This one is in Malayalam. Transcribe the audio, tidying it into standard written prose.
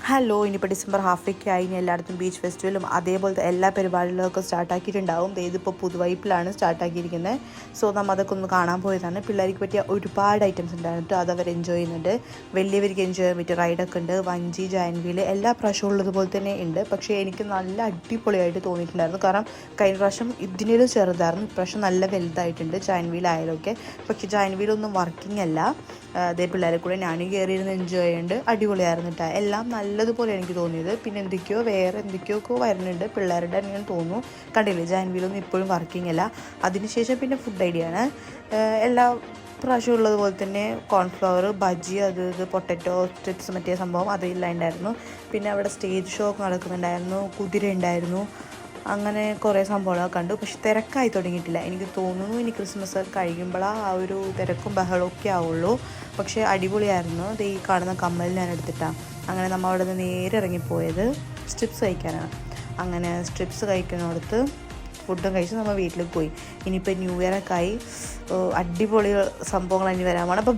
ഹലോ, ഇനിയിപ്പോൾ ഡിസംബർ ഹാഫ് വീക്ക് ആയി. ഇനി എല്ലായിടത്തും ബീച്ച് ഫെസ്റ്റിവലും അതേപോലത്തെ എല്ലാ പരിപാടികളൊക്കെ സ്റ്റാർട്ടാക്കിയിട്ടുണ്ടാവും. ഇതിപ്പോൾ പുതുവൈപ്പിലാണ് സ്റ്റാർട്ടാക്കിയിരിക്കുന്നത്. സോ നമ്മൾ അതൊക്കെ ഒന്ന് കാണാൻ പോയതാണ്. പിള്ളേർക്ക് പറ്റിയ ഒരുപാട് ഐറ്റംസ് ഉണ്ടായിരുന്നു. അതവർ എൻജോയ് ചെയ്യുന്നുണ്ട്. വലിയവർക്ക് എൻജോയ് ചെയ്യാൻ പറ്റിയ റൈഡൊക്കെ ഉണ്ട്. വഞ്ചി, ജയൻറ്റ് വീല് എല്ലാ പ്രാവശ്യവും ഉള്ളതുപോലെ തന്നെ ഉണ്ട്. പക്ഷേ എനിക്ക് നല്ല അടിപൊളിയായിട്ട് തോന്നിയിട്ടുണ്ടായിരുന്നു. കാരണം കഴിഞ്ഞ പ്രാവശ്യം ഇതിനൊരു ചെറുതായിരുന്നു, ഇപ്രാവശ്യം നല്ല വലുതായിട്ടുണ്ട് ജയൻറ്റ് വീലായാലൊക്കെ. പക്ഷേ ജയൻറ്റ് വീലൊന്നും വർക്കിംഗ് അല്ല. അതേ പിള്ളേരെ കൂടെ ഞാനും കയറിയിരുന്ന് എൻജോയ് ചെയ്യുന്നുണ്ട്. അടിപൊളിയായിരുന്നു കേട്ടോ. എല്ലാം നല്ലതുപോലെ എനിക്ക് തോന്നിയത്. പിന്നെ വേറെ എന്തൊക്കെയൊക്കെ വരുന്നുണ്ട് പിള്ളേരുടെ തന്നെയാണ് തോന്നുന്നു. കണ്ടില്ലേ, ജയൻറ്റ് വീലൊന്നും ഇപ്പോഴും വർക്കിംഗ് അല്ല. അതിനുശേഷം പിന്നെ ഫുഡ് ഐഡിയ ആണ്. എല്ലാ പ്രാവശ്യം ഉള്ളതുപോലെ തന്നെ കോൺഫ്ലവർ, ബജ്ജി, ഇത് പൊട്ടറ്റോ ചിപ്സ് മറ്റേ സംഭവം അതില്ലാണ്ടായിരുന്നു. പിന്നെ അവിടെ സ്റ്റേജ് ഷോ ഒക്കെ നടക്കുന്നുണ്ടായിരുന്നു, കുതിര ഉണ്ടായിരുന്നു, അങ്ങനെ കുറേ സംഭവങ്ങളൊക്കെ കണ്ടു. പക്ഷെ തിരക്കായി തുടങ്ങിയിട്ടില്ല. എനിക്ക് തോന്നുന്നു ഇനി ക്രിസ്മസ് കഴിയുമ്പോഴാണ് ആ ഒരു തിരക്കും ബഹളമൊക്കെ ആവുള്ളൂ. പക്ഷേ അടിപൊളിയായിരുന്നു. ഈ കാണുന്ന കമ്മൽ ഞാൻ എടുത്തിട്ടാണ്. അങ്ങനെ നമ്മൾ അവിടെ നിന്ന് നേരെ ഇറങ്ങിപ്പോയത് സ്ട്രിപ്സ് കഴിക്കാനാണ്. അങ്ങനെ സ്ട്രിപ്സ് കഴിക്കുന്നിടത്ത് ഫുഡും കഴിച്ച് നമ്മൾ വീട്ടിലേക്ക് പോയി. ഇനിയിപ്പോൾ ന്യൂ ഇയറൊക്കെ ആയി, അടിപൊളി സംഭവങ്ങൾ ഇനി വരാൻ വേണം. അപ്പോൾ